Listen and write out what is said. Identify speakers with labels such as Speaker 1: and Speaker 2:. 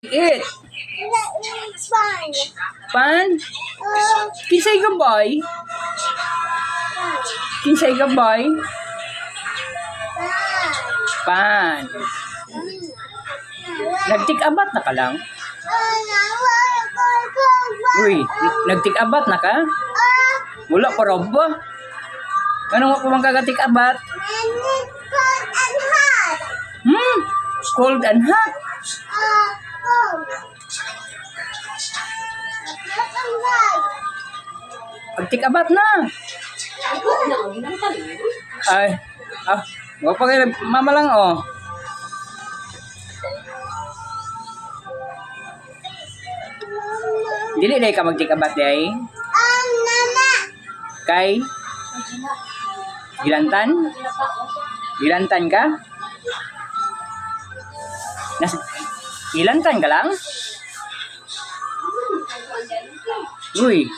Speaker 1: Eat.
Speaker 2: Fine.
Speaker 1: Pan. Kinsay ka boy? Kinsay ka boy? Pan. Nagtik-abat na ka lang? Uy, nagtik-abat na ka? Wala pa raw ba? Anong mo pa mang kagatik-abat? Cold and hot. Pagtik-abat na. Ay, wag pa kayo, mama lang oh. Dili day ka magtik-abat day. Kay Gilantan? Gilantan ka? Gilantan ka lang? Uy,